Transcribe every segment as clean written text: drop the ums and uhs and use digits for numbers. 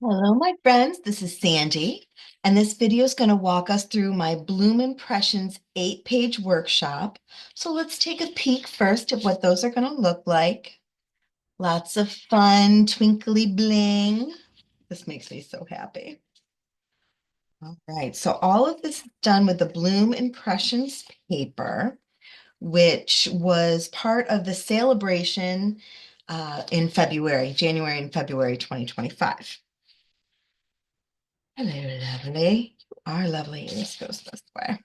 Hello, my friends. This is Sandy, and this video is going to walk us through my Bloom Impressions 8-page workshop. So let's take a peek first at what those are going to look like. Lots of fun, twinkly bling. This makes me so happy. All right, so all of this is done with the Bloom Impressions paper, which was part of the celebration in January and February 2025. Hello, lovely. You are lovely. This goes this way.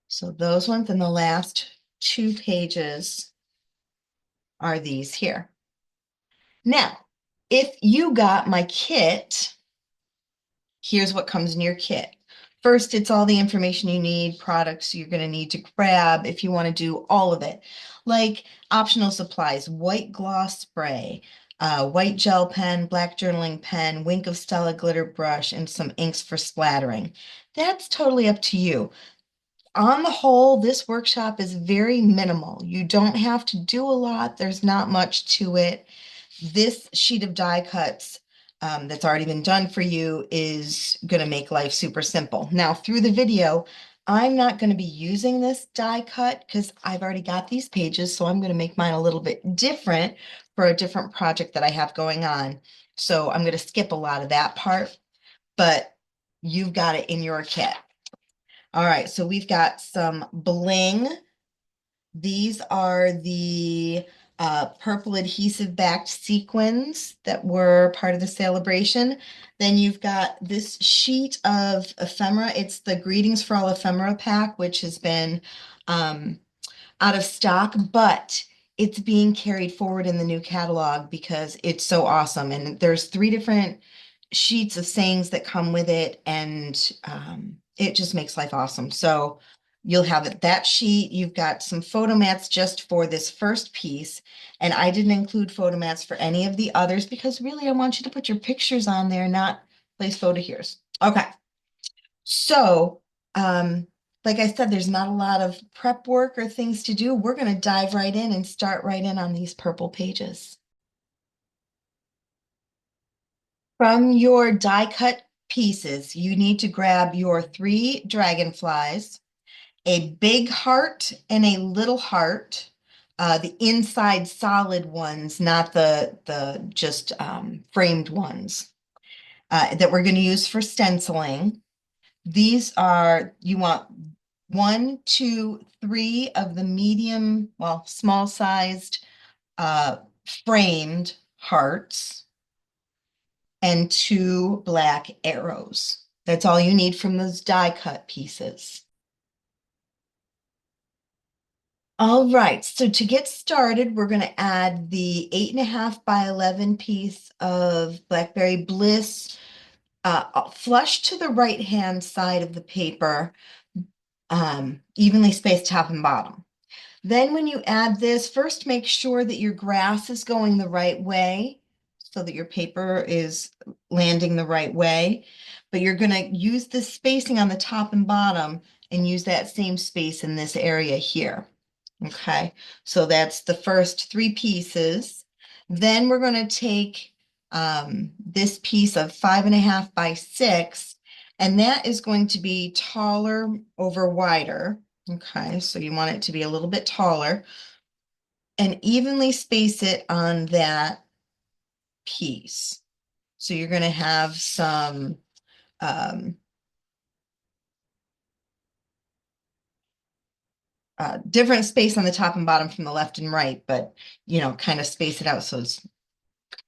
So those ones in the last 2 pages are these here. Now, if you got my kit, here's what comes in your kit. First, it's all the information you need, products you're going to need to grab if you want to do all of it, like optional supplies, white gloss spray, white gel pen, black journaling pen, wink of Stella Glitter Brush, and some inks for splattering. That's totally up to you. On the whole, this workshop is very minimal. You don't have to do a lot. There's not much to it. This sheet of die cuts that's already been done for you is going to make life super simple. Now, through the video, I'm not going to be using this die cut because I've already got these pages, so I'm going to make mine a little bit different for a different project that I have going on. So I'm going to skip a lot of that part, but you've got it in your kit. All right, so we've got some bling. These are the purple adhesive-backed sequins that were part of the celebration. Then you've got this sheet of ephemera. It's the Greetings for All Ephemera Pack, which has been out of stock, but it's being carried forward in the new catalog because it's so awesome. And there's 3 different sheets of sayings that come with it, and it just makes life awesome. So you'll have that sheet. You've got some photo mats just for this first piece, and I didn't include photo mats for any of the others because really I want you to put your pictures on there, not place photo here's. Okay, so like I said, there's not a lot of prep work or things to do. We're going to dive right in and start right in on these purple pages. From your die cut pieces, you need to grab your 3 dragonflies, a big heart and a little heart, the inside solid ones, not the just framed ones that we're going to use for stenciling. These are, you want 1, 2, 3 of the medium, well, small sized framed hearts, and 2 black arrows. That's all you need from those die cut pieces. All right, so to get started, we're going to add the 8.5 by 11 piece of Blackberry Bliss flush to the right-hand side of the paper, evenly spaced top and bottom. Then when you add this, first make sure that your grass is going the right way so that your paper is landing the right way. But you're going to use this spacing on the top and bottom and use that same space in this area here. Okay, so that's the first 3 pieces. Then we're going to take this piece of 5.5 by 6, and that is going to be taller over wider. Okay, so you want it to be a little bit taller and evenly space it on that piece. So you're going to have some different space on the top and bottom from the left and right, but kind of space it out so it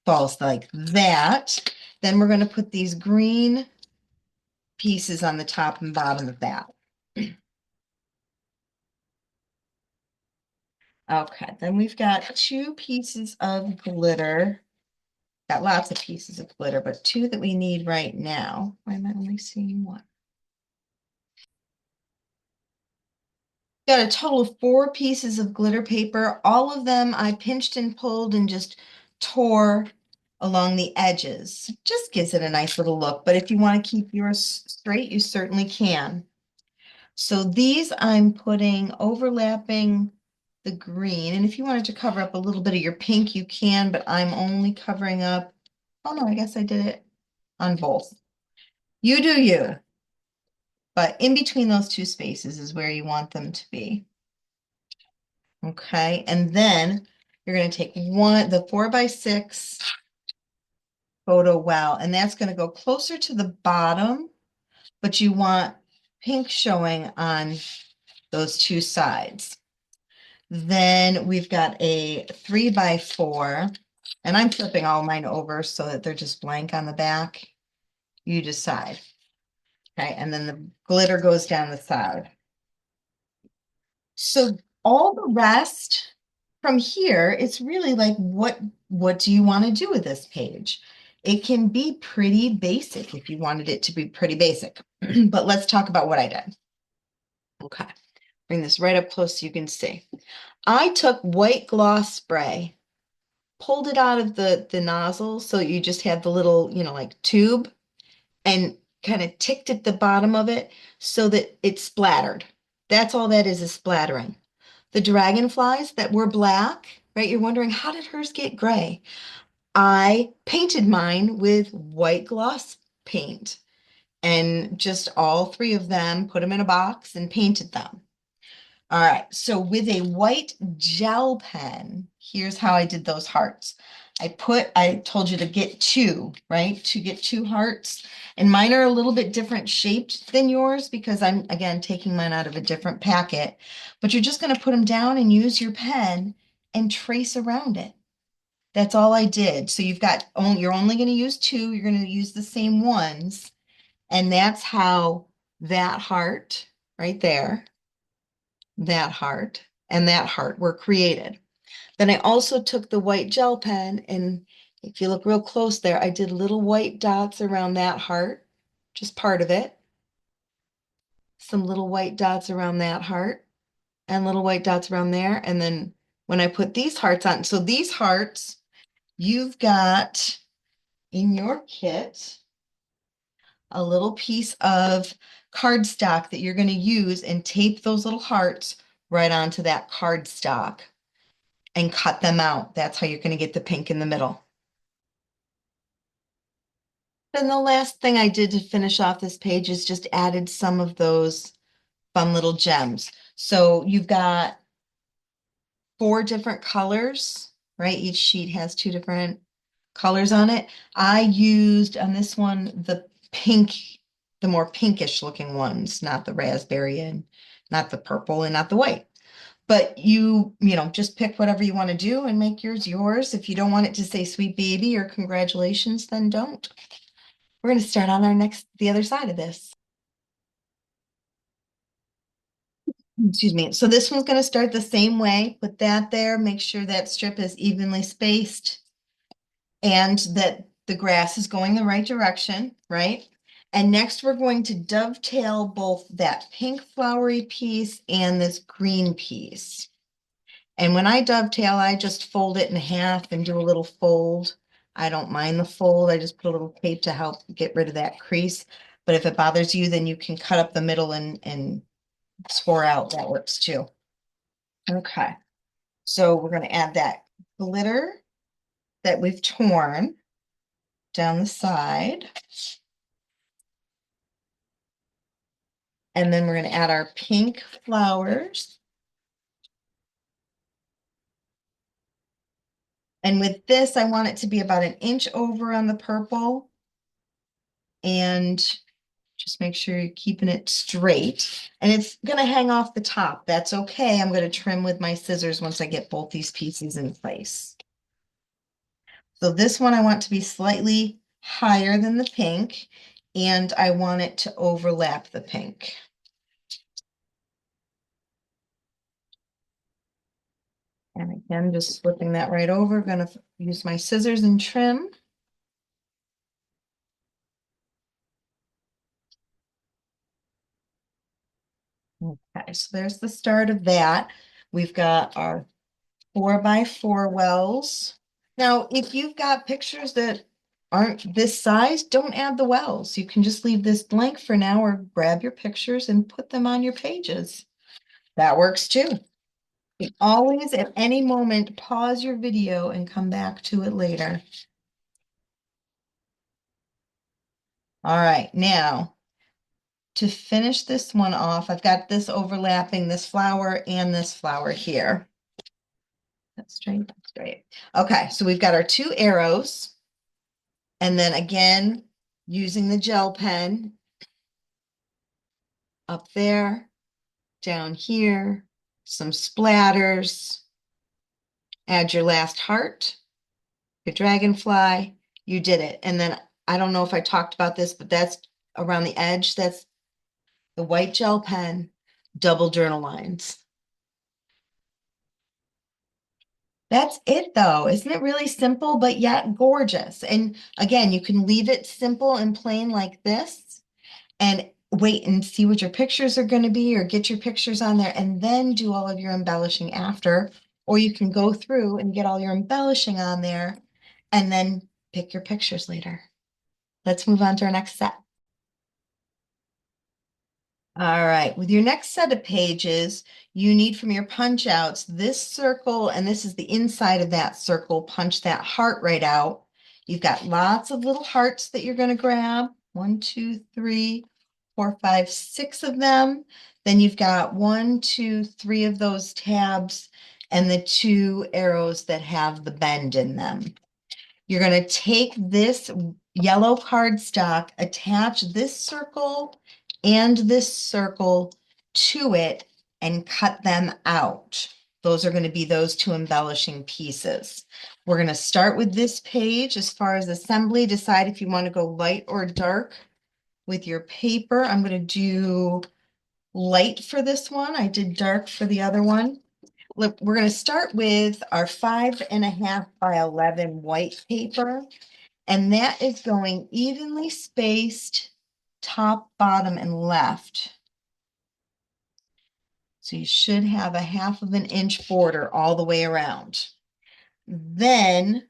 falls like that. Then we're going to put these green pieces on the top and bottom of that. Okay, then we've got 2 pieces of glitter. Got lots of pieces of glitter, but 2 that we need right now. Why am I only seeing 1? Got a total of 4 pieces of glitter paper. All of them I pinched and pulled and just tore along the edges. Just gives it a nice little look, but if you want to keep yours straight, you certainly can. So these I'm putting overlapping the green, and if you wanted to cover up a little bit of your pink, you can, but I'm only covering up Oh no, I guess I did it on both. You do you. But in between those two spaces is where you want them to be. Okay, and then you're going to take the 4x6 photo well, and that's going to go closer to the bottom, but you want pink showing on those two sides. Then we've got a 3x4, and I'm flipping all mine over so that they're just blank on the back. You decide. Okay, and then the glitter goes down the side. So all the rest from here, it's really like, what do you want to do with this page? It can be pretty basic if you wanted it to be pretty basic, but let's talk about what I did. Okay, bring this right up close so you can see. I took white gloss spray, pulled it out of the nozzle so you just had the little, like tube, and kind of ticked at the bottom of it so that it splattered. That's all that is splattering. The dragonflies that were black, right? You're wondering, how did hers get gray? I painted mine with white gloss paint and just all three of them, put them in a box and painted them. All right, so with a white gel pen, here's how I did those hearts. I told you to get two, right? To get two hearts. And mine are a little bit different shaped than yours because I'm, again, taking mine out of a different packet. But you're just going to put them down and use your pen and trace around it. That's all I did. So you're only going to use two. You're going to use the same ones. And that's how that heart right there, that heart, and that heart were created. Then I also took the white gel pen, and if you look real close there, I did little white dots around that heart, just part of it. Some little white dots around that heart, and little white dots around there. And then when I put these hearts on, so these hearts, you've got in your kit a little piece of cardstock that you're going to use and tape those little hearts right onto that cardstock and cut them out. That's how you're going to get the pink in the middle. Then the last thing I did to finish off this page is just added some of those fun little gems. So you've got 4 different colors, right? Each sheet has 2 different colors on it. I used on this one the pink, the more pinkish looking ones, not the raspberry and not the purple and not the white. But just pick whatever you want to do and make yours yours. If you don't want it to say sweet baby or congratulations, then don't. We're going to start on the other side of this. Excuse me. So this one's going to start the same way. Put that there. Make sure that strip is evenly spaced and that the grass is going the right direction, right? And next we're going to dovetail both that pink flowery piece and this green piece. And when I dovetail, I just fold it in half and do a little fold. I don't mind the fold. I just put a little tape to help get rid of that crease. But if it bothers you, then you can cut up the middle and score out. That works too. Okay. So we're going to add that glitter that we've torn down the side. And then we're going to add our pink flowers. And with this, I want it to be about 1 inch over on the purple. And just make sure you're keeping it straight. And it's going to hang off the top. That's okay. I'm going to trim with my scissors once I get both these pieces in place. So this one I want to be slightly higher than the pink, and I want it to overlap the pink. And again, just flipping that right over, going to use my scissors and trim. Okay, so there's the start of that. We've got our 4x4 wells. Now, if you've got pictures that aren't this size, don't add the wells. You can just leave this blank for now or grab your pictures and put them on your pages. That works too. You always, at any moment, pause your video and come back to it later. All right, now to finish this one off, I've got this overlapping this flower and this flower here. That's straight, that's straight. Okay, so we've got our two arrows. And then again, using the gel pen up there, down here, some splatters, add your last heart, your dragonfly, you did it. And then I don't know if I talked about this, but that's around the edge, that's the white gel pen, double journal lines. That's it though. Isn't it really simple, but yet gorgeous? And again, you can leave it simple and plain like this and wait and see what your pictures are going to be or get your pictures on there and then do all of your embellishing after. Or you can go through and get all your embellishing on there and then pick your pictures later. Let's move on to our next set. All right, with your next set of pages, you need from your punch outs this circle, and this is the inside of that circle. Punch that heart right out. You've got lots of little hearts that you're going to grab. 1, 2, 3, 4, 5, 6 of them. Then you've got 1, 2, 3 of those tabs and the 2 arrows that have the bend in them. You're going to take this yellow cardstock, attach this circle and this circle to it and cut them out. Those are going to be those 2 embellishing pieces. We're going to start with this page as far as assembly. Decide if you want to go light or dark with your paper. I'm going to do light for this one. I did dark for the other one. Look, we're going to start with our 5.5 by 11 white paper, and that is going evenly spaced top, bottom, and left. So you should have a 1/2 inch border all the way around. Then,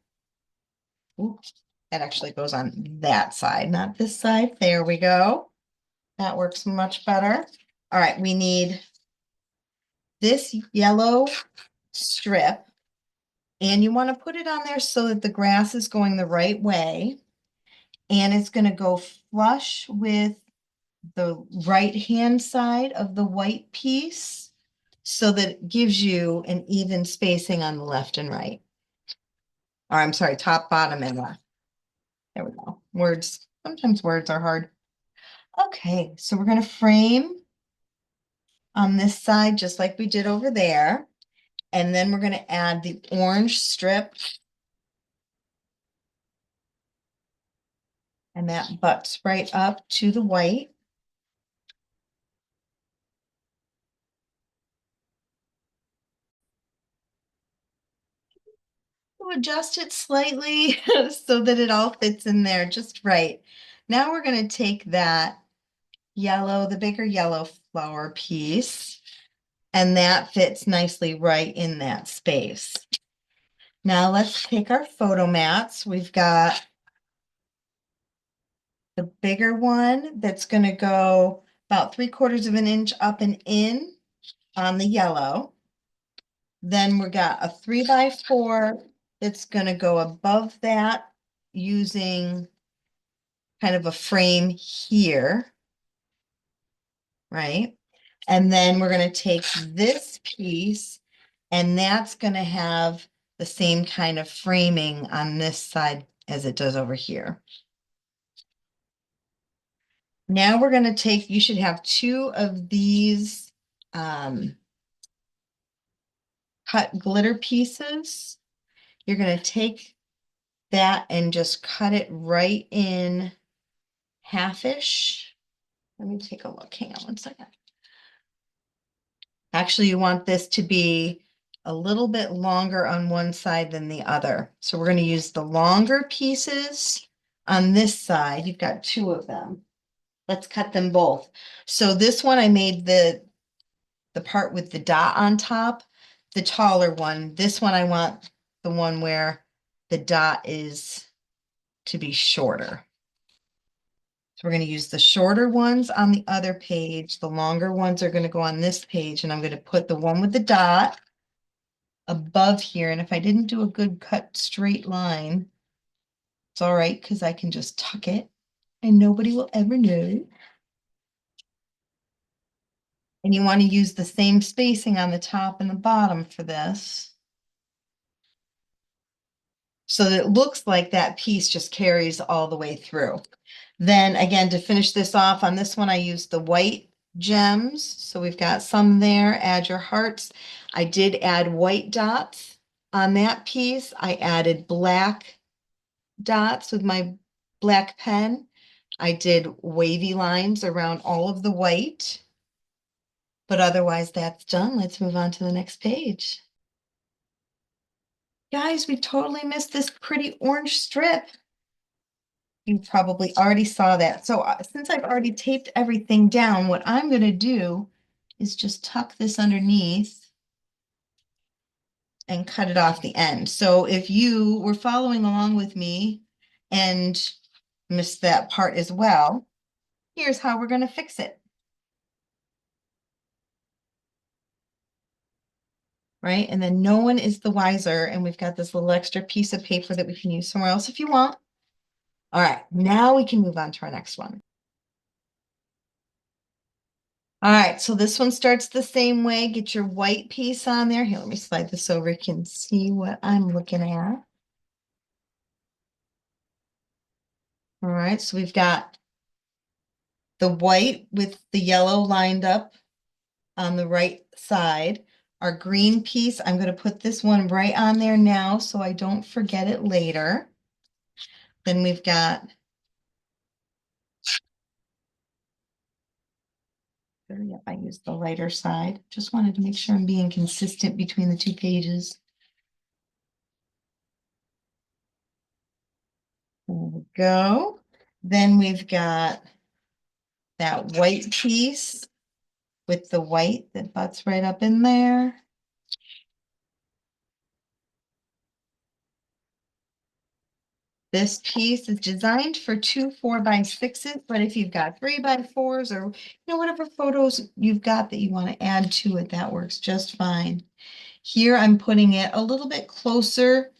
oops, that actually goes on that side, not this side. There we go. That works much better. All right, we need this yellow strip. And you want to put it on there so that the grass is going the right way. And it's going to go flush with the right-hand side of the white piece so that it gives you an even spacing on the left and right. Or I'm sorry, top, bottom, and left. There we go. Words, sometimes words are hard. Okay, so we're going to frame on this side just like we did over there. And then we're going to add the orange strip. And that butts right up to the white. We'll adjust it slightly so that it all fits in there just right. Now we're going to take that yellow, the bigger yellow flower piece, and that fits nicely right in that space. Now let's take our photo mats. We've got the bigger one that's going to go about 3/4 inch up and in on the yellow. Then we got a 3 by 4 that's going to go above that using kind of a frame here, right? And then we're going to take this piece and that's going to have the same kind of framing on this side as it does over here. Now we're going to take, you should have 2 of these cut glitter pieces. You're going to take that and just cut it right in half-ish. Let me take a look. Hang on one second. Actually, you want this to be a little bit longer on one side than the other. So we're going to use the longer pieces on this side. You've got 2 of them. Let's cut them both. So this one, I made the part with the dot on top, the taller one. This one, I want the one where the dot is to be shorter. So we're going to use the shorter ones on the other page. The longer ones are going to go on this page, and I'm going to put the one with the dot above here. And if I didn't do a good cut straight line, it's all right because I can just tuck it. and nobody will ever know. And you want to use the same spacing on the top and the bottom for this. So that it looks like that piece just carries all the way through. Then again, to finish this off on this one, I used the white gems. So we've got some there, add your hearts. I did add white dots on that piece. I added black dots with my black pen. I did wavy lines around all of the white. But otherwise, that's done. Let's move on to the next page. Guys, we totally missed this pretty orange strip. You probably already saw that. So since I've already taped everything down, what I'm going to do is just tuck this underneath and cut it off the end. So if you were following along with me and missed that part as well, here's how we're going to fix it. Right? And then no one is the wiser. And we've got this little extra piece of paper that we can use somewhere else if you want. All right, now we can move on to our next one. All right, so this one starts the same way. Get your white piece on there. Here, let me slide this over. You can see what I'm looking at. All right, so we've got the white with the yellow lined up on the right side. Our green piece, I'm going to put this one right on there now so I don't forget it later. Then we've got, yep, I used the lighter side. Just wanted to make sure I'm being consistent between the two pages. There we go. Then we've got that white piece with the white that butts right up in there. This piece is designed for 2 4x6s, but if you've got 3x4s or whatever photos you've got that you want to add to it, that works just fine. Here I'm putting it a little bit closer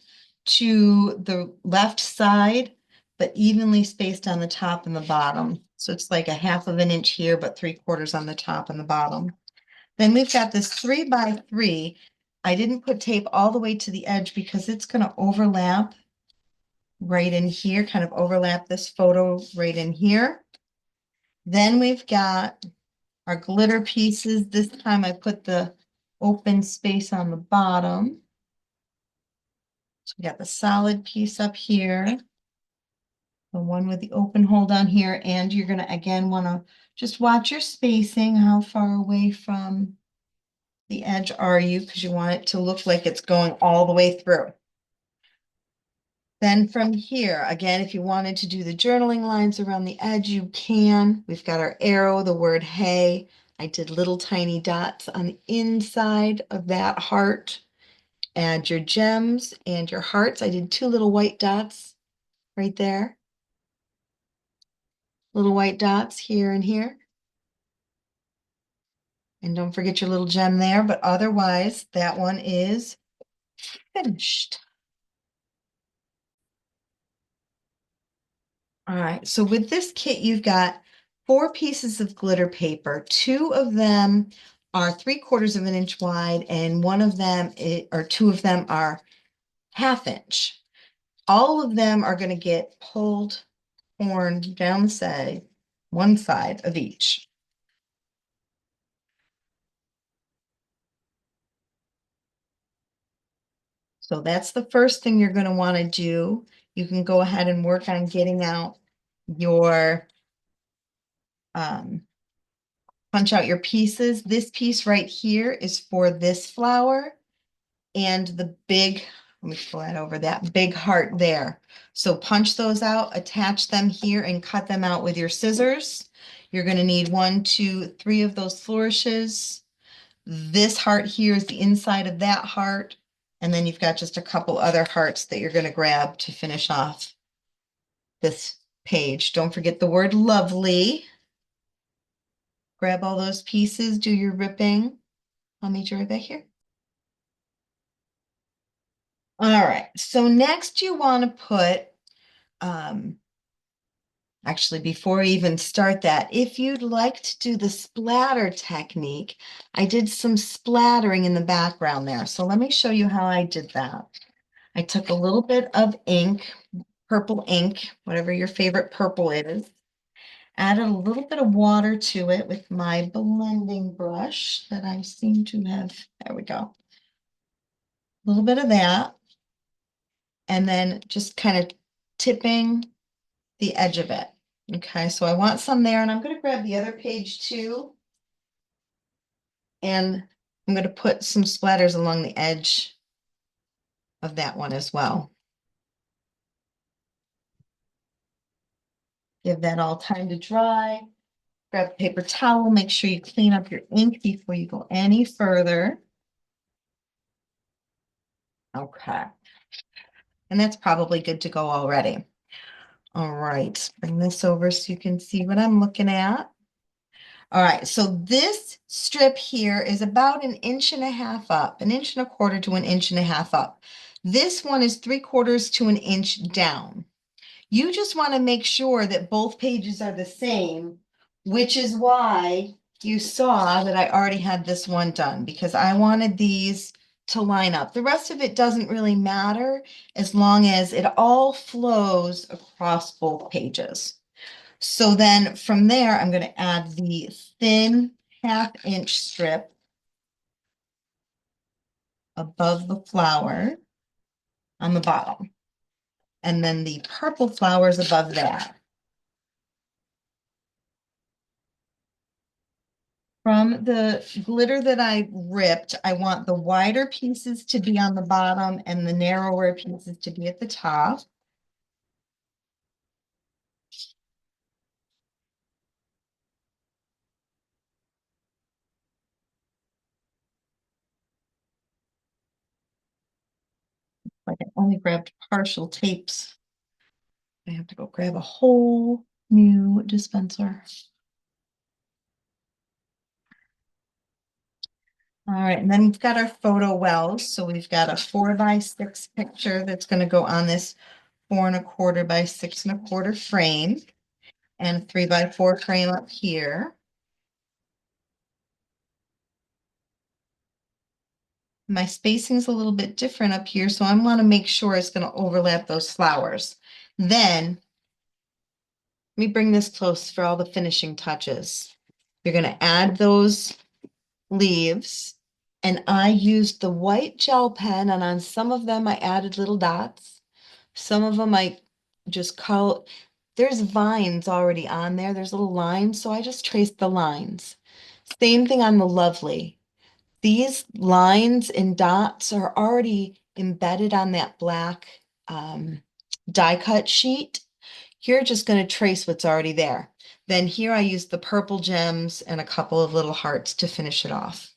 to the left side, but evenly spaced on the top and the bottom. So it's like a 1/2 of an inch here, but 3/4 on the top and the bottom. Then we've got this 3x3. I didn't put tape all the way to the edge because it's going to overlap right in here, kind of overlap this photo right in here. Then we've got our glitter pieces. This time I put the open space on the bottom. So we got the solid piece up here, the one with the open hole down here, and you're going to again want to just watch your spacing. How far away from the edge are you? Because you want it to look like it's going all the way through. Then from here, again, if you wanted to do the journaling lines around the edge, you can. We've got our arrow, the word hey. I did little tiny dots on the inside of that heart. Add your gems and your hearts. I did 2 little white dots right there. Little white dots here and here. And don't forget your little gem there, but otherwise that one is finished. All right, so with this kit, you've got 4 pieces of glitter paper. 2 of them are 3/4 of an inch wide, and one of them, or 2 of them are 1/2 inch. All of them are going to get pulled, torn down the side, one side of each. So that's the first thing you're going to want to do. You can go ahead and work on getting out your punch out your pieces. This piece right here is for this flower and the big, let me pull that over, that big heart there. So punch those out, attach them here and cut them out with your scissors. You're going to need 1, 2, 3 of those flourishes. This heart here is the inside of that heart. And then you've got just a couple other hearts that you're going to grab to finish off this page. Don't forget the word lovely. Grab all those pieces, do your ripping. I'll meet you right back here. All right, so next you want to put Actually, before I even start that, if you'd like to do the splatter technique, I did some splattering in the background there. So let me show you how I did that. I took a little bit of ink, purple ink, whatever your favorite purple is, added a little bit of water to it with my blending brush that I seem to have, there we go, a little bit of that, and then just kind of tipping the edge of it. Okay, so I want some there, and I'm going to grab the other page too, and I'm going to put some splatters along the edge of that one as well. Give that all time to dry. Grab a paper towel, make sure you clean up your ink before you go any further. Okay, and that's probably good to go already. All right, bring this over so you can see what I'm looking at. All right, so this strip here is about 1.5 inches up, 1.25 inches to 1.5 inches up. This one is 3/4 to 1 inch down. You just want to make sure that both pages are the same, which is why you saw that I already had this one done, because I wanted these to line up. The rest of it doesn't really matter as long as it all flows across both pages. So then from there, I'm going to add the thin 1/2 inch strip above the flower on the bottom. And then the purple flowers above that. From the glitter that I ripped, I want the wider pieces to be on the bottom and the narrower pieces to be at the top. Like I only grabbed partial tapes. I have to go grab a whole new dispenser. All right, and then we've got our photo wells. So we've got a 4x6 picture that's going to go on this 4 1/4 by 6 1/4 frame, and a 3x4 frame up here. My spacing's a little bit different up here, so I want to make sure it's going to overlap those flowers. Then, let me bring this close for all the finishing touches. You're going to add those leaves, and I used the white gel pen, and on some of them I added little dots. Some of them I just call, there's vines already on there. There's little lines, so I just traced the lines. Same thing on the lovely. These lines and dots are already embedded on that black die cut sheet. You're just going to trace what's already there. Then here I used the purple gems and a couple of little hearts to finish it off.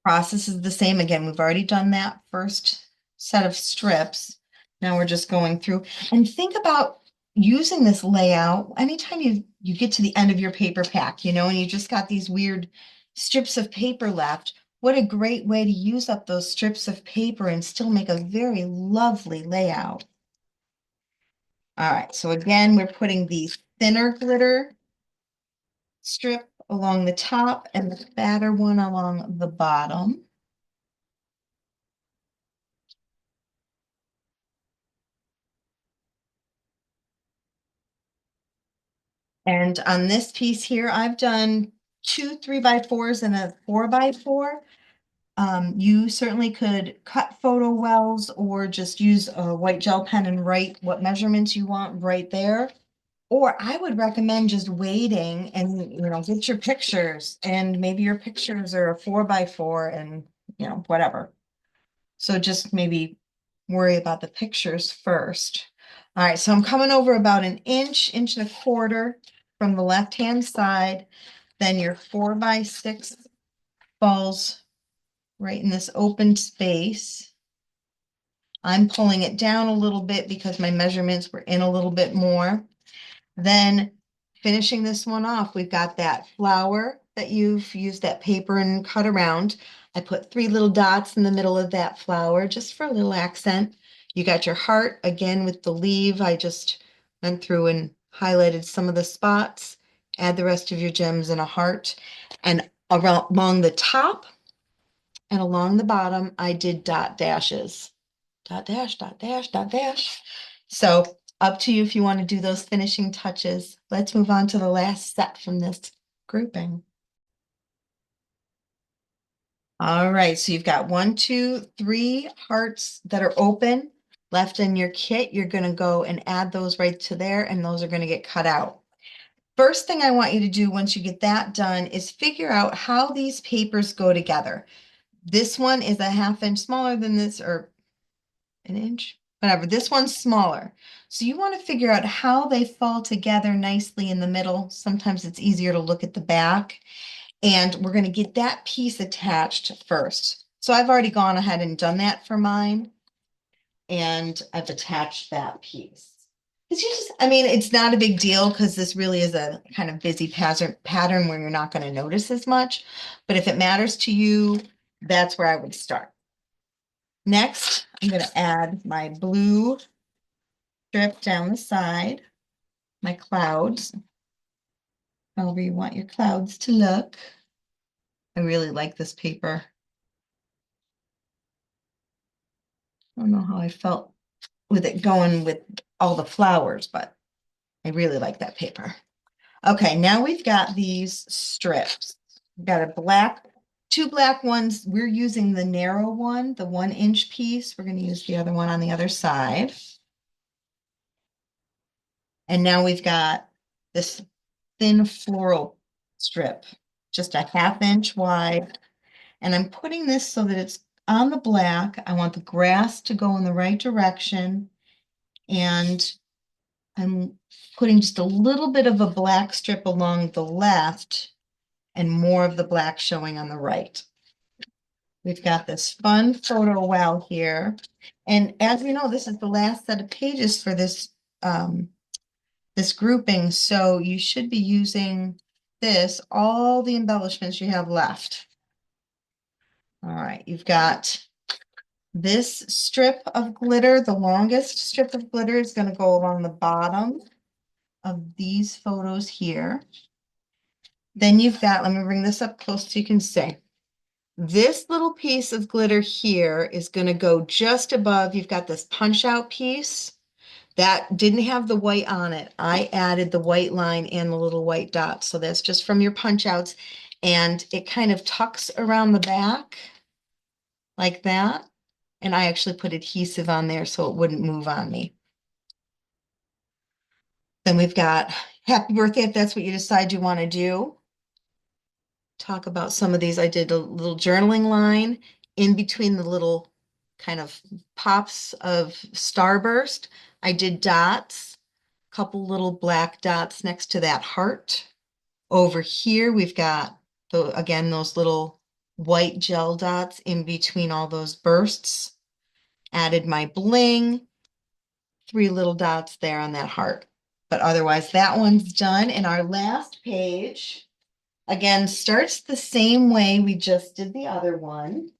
Process is the same. Again, we've already done that first set of strips. Now we're just going through and think about using this layout anytime you get to the end of your paper pack, and you just got these weird strips of paper left. What a great way to use up those strips of paper and still make a very lovely layout. All right, so again, we're putting the thinner glitter strip along the top and the fatter one along the bottom. And on this piece here, I've done 2 3x4s and a 4x4. You certainly could cut photo wells or just use a white gel pen and write what measurements you want right there. Or I would recommend just waiting and, get your pictures, and maybe your pictures are a 4x4 and, whatever. So just maybe worry about the pictures first. All right, so I'm coming over about 1 inch, 1.25 inches from the left-hand side. Then your 4x6 falls right in this open space. I'm pulling it down a little bit because my measurements were in a little bit more. Then finishing this one off, we've got that flower that you've used that paper and cut around. I put 3 little dots in the middle of that flower just for a little accent. You got your heart again with the leaf. I just went through and highlighted some of the spots. Add the rest of your gems in a heart. And around along the top and along the bottom, I did dot dashes. Dot dash, dot dash, dot dash. So up to you if you want to do those finishing touches. Let's move on to the last set from this grouping. All right, so you've got 1, 2, 3 hearts that are open left in your kit. You're going to go and add those right to there, and those are going to get cut out. First thing I want you to do once you get that done is figure out how these papers go together. This one is a 1/2 inch smaller than this, or an inch, whatever. This one's smaller. So you want to figure out how they fall together nicely in the middle. Sometimes it's easier to look at the back. And we're going to get that piece attached first. So I've already gone ahead and done that for mine. And I've attached that piece. Because I mean, it's not a big deal because this really is a kind of busy pattern where you're not going to notice as much. But if it matters to you, that's where I would start. Next, I'm going to add my blue strip down the side, my clouds, however you want your clouds to look. I really like this paper. I don't know how I felt with it going with all the flowers, but I really like that paper. Okay, now we've got these strips. We've got two black ones. We're using the narrow one, the 1 inch piece. We're going to use the other one on the other side. And now we've got this thin floral strip, just a 1/2 inch wide. And I'm putting this so that it's on the black. I want the grass to go in the right direction. And I'm putting just a little bit of a black strip along the left and more of the black showing on the right. We've got this fun photo well here. And as we know, this is the last set of pages for this, this grouping. So you should be using this, all the embellishments you have left. All right, you've got this strip of glitter. The longest strip of glitter is going to go along the bottom of these photos here. Then you've got, let me bring this up close so you can see. This little piece of glitter here is going to go just above. You've got this punch out piece that didn't have the white on it. I added the white line and the little white dots. So that's just from your punch outs. And it kind of tucks around the back like that. And I actually put adhesive on there so it wouldn't move on me. Then we've got happy birthday if that's what you decide you want to do. Talk about some of these. I did a little journaling line in between the little kind of pops of starburst. I did dots, a couple little black dots next to that heart. Over here, we've got, again, those little white gel dots in between all those bursts. Added my bling, 3 little dots there on that heart. But otherwise, that one's done. And our last page, again, starts the same way we just did the other one.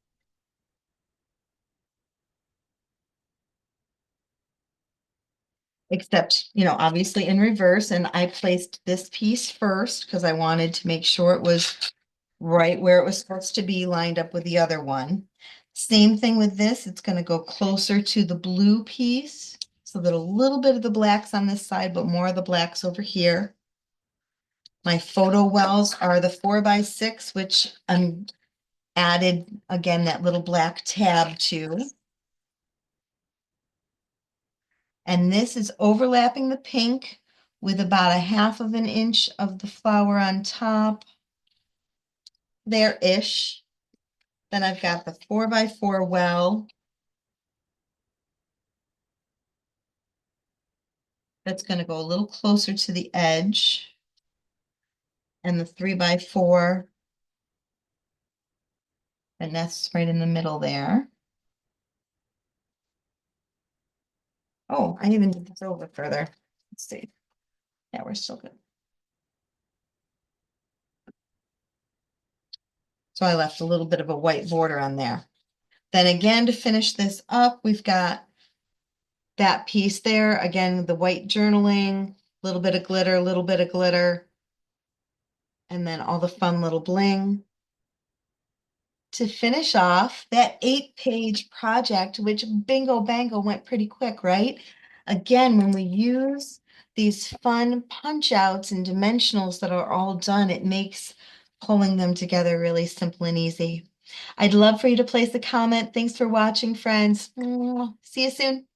Except, obviously in reverse. And I placed this piece first because I wanted to make sure it was right where it was supposed to be, lined up with the other one. Same thing with this. It's going to go closer to the blue piece so that a little bit of the black's on this side, but more of the black's over here. My photo wells are the 4x6, which I'm added, again, that little black tab to. And this is overlapping the pink with about a 1/2 inch of the flower on top there-ish. Then I've got the 4x4 well. That's going to go a little closer to the edge. And the 3x4. And that's right in the middle there. Oh, I even did this over further. Let's see. Yeah, we're still good. So I left a little bit of a white border on there. Then again, to finish this up, we've got that piece there. Again, the white journaling, a little bit of glitter, a little bit of glitter, and then all the fun little bling. To finish off that 8-page project, which bingo bango went pretty quick, right? Again, when we use these fun punch outs and dimensionals that are all done, it makes pulling them together really simple and easy. I'd love for you to place a comment. Thanks for watching, friends. See you soon.